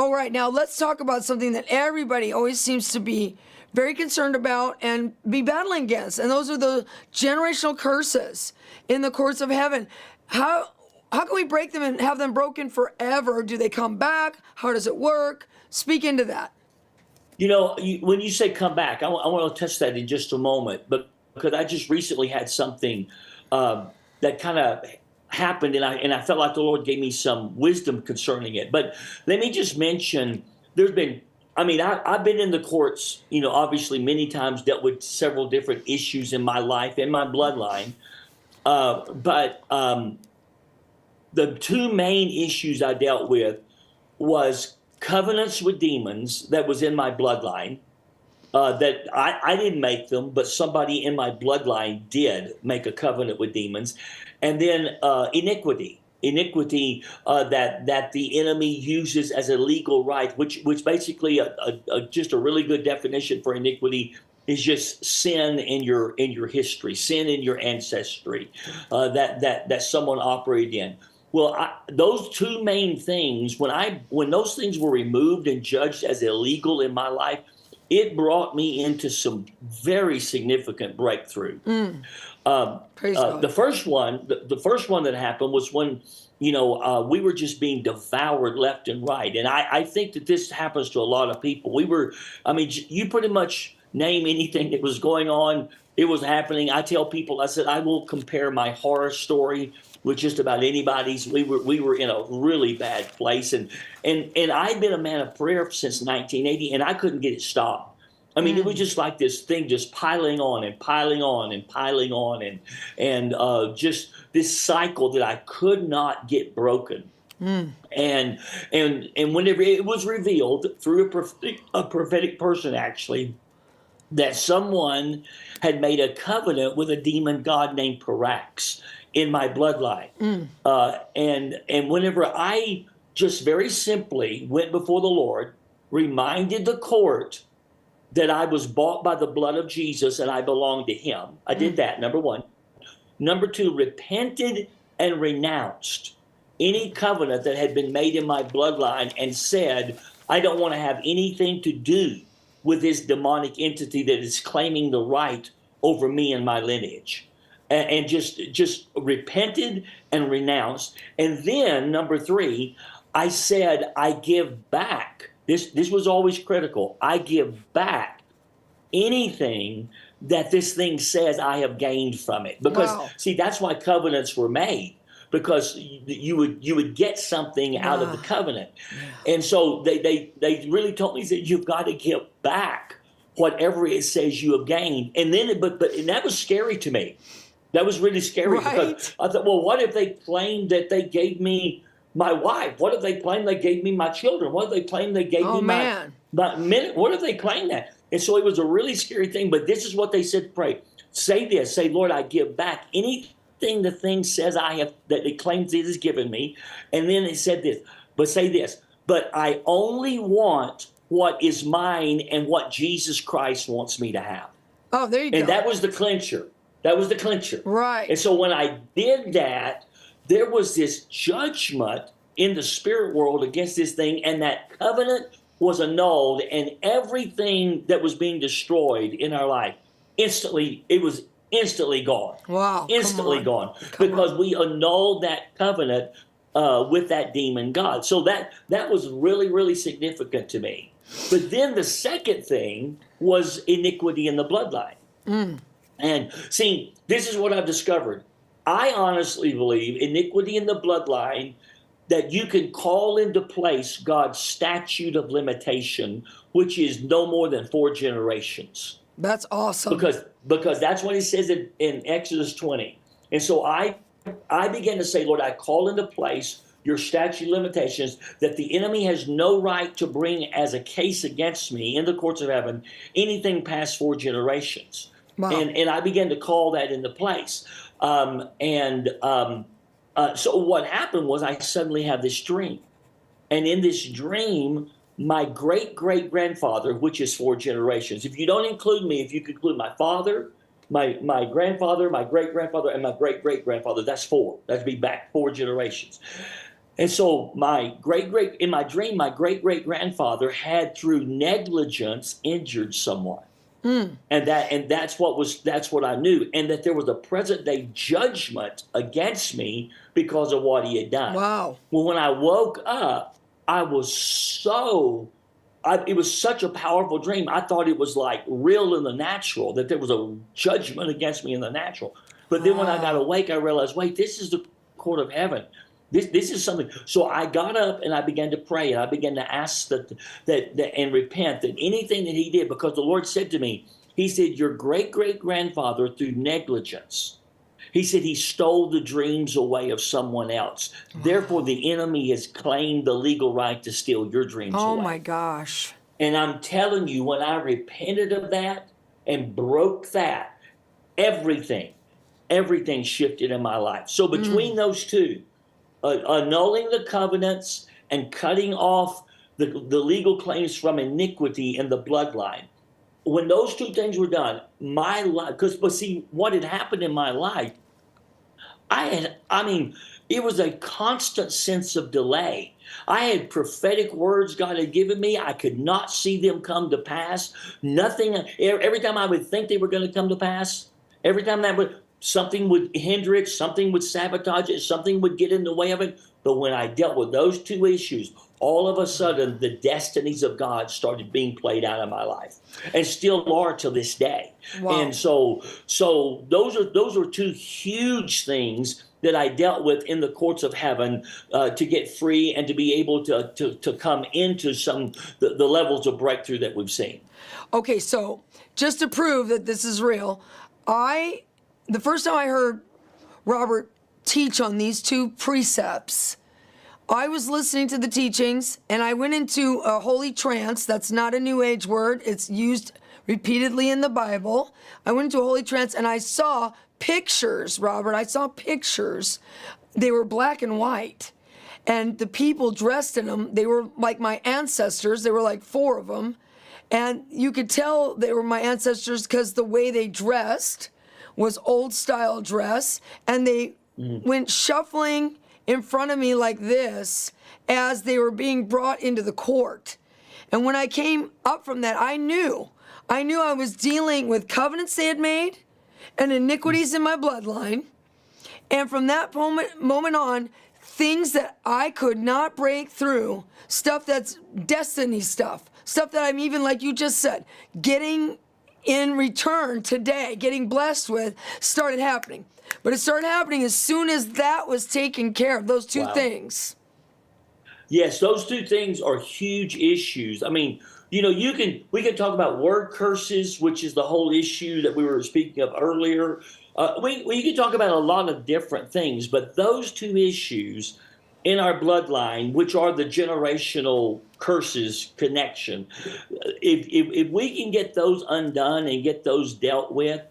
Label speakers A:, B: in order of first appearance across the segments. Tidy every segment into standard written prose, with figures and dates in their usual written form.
A: All right, now let's talk about something that everybody always seems to be very concerned about and be battling against, and those are the generational curses in the courts of heaven. How can we break them and have them broken forever? Do they come back? How does it work? Speak into that.
B: When you say come back, I want to touch that in just a moment, but because I just recently had something that kind of happened, and I felt like the Lord gave me some wisdom concerning it. But let me just mention, I've been in the courts, obviously many times, dealt with several different issues in my life, in my bloodline. But the two main issues I dealt with was covenants with demons that was in my bloodline. That I didn't make them, but somebody in my bloodline did make a covenant with demons. And then iniquity that the enemy uses as a legal right, which basically just a really good definition for iniquity is just sin in your history, sin in your ancestry that someone operated in. Well, those two main things, when those things were removed and judged as illegal in my life, it brought me into some very significant breakthrough. The first one that happened was when, we were just being devoured left and right. And I think that this happens to a lot of people. You pretty much name anything that was going on, it was happening. I tell people, I said, I will compare my horror story with just about anybody's. We were in a really bad place, and I'd been a man of prayer since 1980, and I couldn't get it stopped. It was just like this thing just piling on and piling on and piling on, and just this cycle that I could not get broken. And whenever it was revealed through a prophetic person, actually, that someone had made a covenant with a demon god named Parax in my bloodline. And whenever I just very simply went before the Lord, reminded the court that I was bought by the blood of Jesus and I belonged to him. I did that, number one. Number two, repented and renounced any covenant that had been made in my bloodline and said, I don't want to have anything to do with this demonic entity that is claiming the right over me and my lineage. And just repented and renounced. And then, number three, I said, I give back. This was always critical. I give back anything that this thing says I have gained from it. Because, see, that's why covenants were made. Because you would get something out of the covenant. And so they really told me that you've got to give back whatever it says you have gained. And then, but that was scary to me. That was really scary, because I thought, well, what if they claimed that they gave me my wife? What if they claimed they gave me my children? What if they claimed they gave me my minute? What if they claimed that? And so it was a really scary thing. But this is what they said to pray. Say this. Say, Lord, I give back anything the thing says I have, that it claims it has given me. And then it said this. But say this. But I only want what is mine and what Jesus Christ wants me to have.
A: Oh, there you go.
B: And that was the clincher. That was the clincher.
A: Right.
B: And so when I did that, there was this judgment in the spirit world against this thing, and that covenant was annulled, and everything that was being destroyed in our life, it was instantly gone.
A: Wow.
B: Instantly gone. Because we annulled that covenant with that demon god. So that was really, really significant to me. But then the second thing was iniquity in the bloodline. And see, this is what I've discovered. I honestly believe iniquity in the bloodline, that you can call into place God's statute of limitation, which is no more than 4 generations.
A: That's awesome.
B: Because that's what it says in Exodus 20. And so I began to say, Lord, I call into place your statute of limitations, that the enemy has no right to bring as a case against me in the courts of heaven anything past 4 generations. Wow. And I began to call that into place. So what happened was I suddenly had this dream. And in this dream, my great-great-grandfather, which is 4 generations, if you don't include me, if you include my father, my grandfather, my great-grandfather, and my great-great-grandfather, that's 4. That'd be back 4 generations. And so in my dream, my great great grandfather had through negligence injured someone. And that's what I knew. And that there was a present day judgment against me because of what he had done.
A: Wow.
B: Well, when I woke up, I was it was such a powerful dream. I thought it was like real in the natural, that there was a judgment against me in the natural. But then when I got awake, I realized, wait, this is the court of heaven. This is something. So I got up and I began to pray, and I began to ask that and repent that anything that he did, because the Lord said to me, he said, your great great grandfather, through negligence, he said he stole the dreams away of someone else. Wow. Therefore, the enemy has claimed the legal right to steal your dreams away.
A: Oh my gosh.
B: And I'm telling you, when I repented of that and broke that, everything shifted in my life. So between those two, annulling the covenants and cutting off the legal claims from iniquity in the bloodline, when those two things were done, my life, but see, what had happened in my life, it was a constant sense of delay. I had prophetic words God had given me. I could not see them come to pass. Nothing, every time I would think they were going to come to pass, every time something would hinder it, something would sabotage it, something would get in the way of it. But when I dealt with those two issues, all of a sudden the destinies of God started being played out in my life, and still are to this day. Wow. And so those are two huge things that I dealt with in the courts of heaven to get free and to be able to come into the levels of breakthrough that we've seen.
A: Okay, so just to prove that this is real, the first time I heard Robert teach on these two precepts, I was listening to the teachings and I went into a holy trance. That's not a New Age word. It's used repeatedly in the Bible. I went into a holy trance and I saw pictures, Robert. I saw pictures. They were black and white. And the people dressed in them, they were like my ancestors. There were like 4 of them. And you could tell they were my ancestors because the way they dressed was old style dress. And they went shuffling in front of me like this as they were being brought into the court. And when I came up from that, I knew I was dealing with covenants they had made and iniquities in my bloodline. And from that moment on, things that I could not break through, stuff that's destiny stuff that I'm, even like you just said, getting in return today, getting blessed with, started happening. But it started happening as soon as that was taken care of, those two things.
B: Yes, those two things are huge issues. I mean, we can talk about word curses, which is the whole issue that we were speaking of earlier. We can talk about a lot of different things, but those two issues in our bloodline, which are the generational curses connection, if we can get those undone and get those dealt with,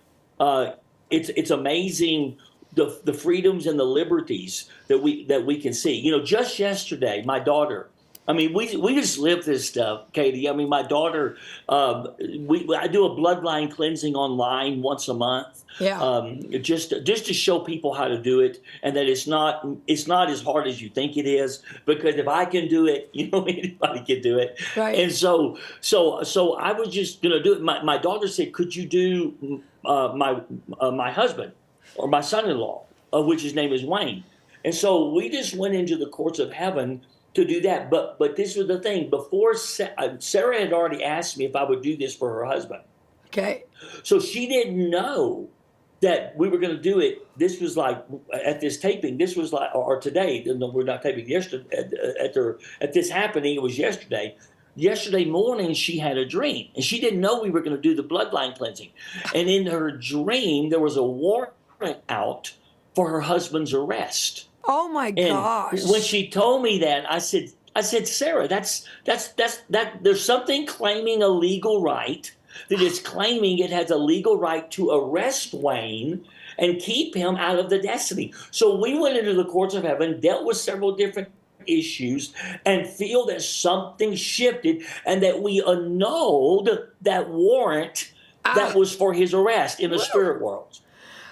B: it's amazing the freedoms and the liberties that we can see. Just yesterday, my daughter, I mean, we just live this stuff, Katie. I mean, my daughter, I do a bloodline cleansing online once a month. Yeah. Just to show people how to do it, and that it's not as hard as you think it is. Because if I can do it, anybody can do it. Right. And so I was just gonna do it. My daughter said, "Could you do my husband or my son-in-law, which his name is Wayne?" And so we just went into the courts of heaven to do that. But this was the thing. Before Sarah had already asked me if I would do this for her husband. Okay. So she didn't know that we were going to do it. This was like at this taping. This was like, or today. No, we're not taping yesterday. At this happening, it was yesterday. Yesterday morning, she had a dream, and she didn't know we were going to do the bloodline cleansing. And in her dream, there was a warrant out for her husband's arrest.
A: Oh my gosh!
B: And when she told me that, I said, Sarah, that's there's something claiming a legal right that is claiming it has a legal right to arrest Wayne and keep him out of the destiny. So we went into the courts of heaven, dealt with several different issues, and feel that something shifted and that we annulled that warrant that was for his arrest in the spirit world.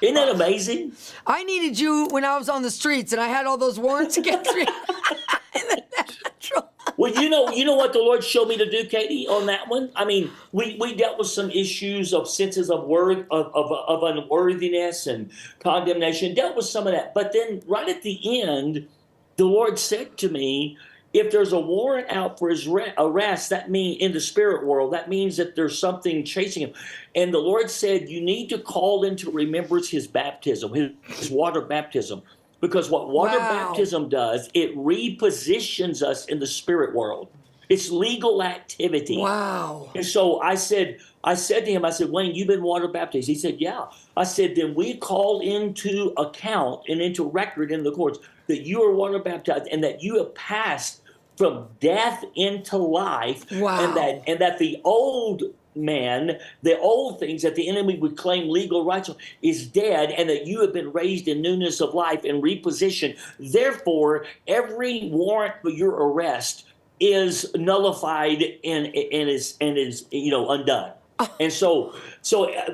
B: Isn't that amazing?
A: I needed you when I was on the streets and I had all those warrants against me. In the natural.
B: Well, you know what the Lord showed me to do, Katie, on that one? I mean, we dealt with some issues of senses of of unworthiness and condemnation, dealt with some of that. But then right at the end, the Lord said to me, if there's a warrant out for his arrest, that means in the spirit world, that means that there's something chasing him. And the Lord said, you need to call into remembrance his baptism, his water baptism. Because what water baptism does, it repositions us in the spirit world. It's legal activity.
A: Wow.
B: And so I said to him, I said, Wayne, you've been water baptized. He said, yeah. I said, then we call into account and into record in the courts that you are water baptized and that you have passed from death into life.
A: Wow.
B: And that the old man, the old things that the enemy would claim legal rights on, is dead, and that you have been raised in newness of life and repositioned. Therefore, every warrant for your arrest is nullified and is undone. And so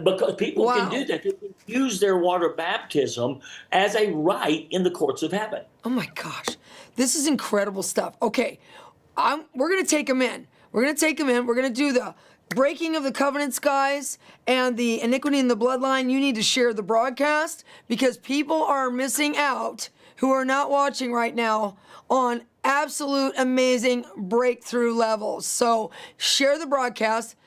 B: because people can do that, they can use their water baptism as a right in the courts of heaven.
A: Oh my gosh, this is incredible stuff. Okay, we're gonna take them in. We're gonna do the breaking of the covenants, guys, and the iniquity in the bloodline. You need to share the broadcast because people are missing out who are not watching right now on absolute amazing breakthrough levels. So share the broadcast.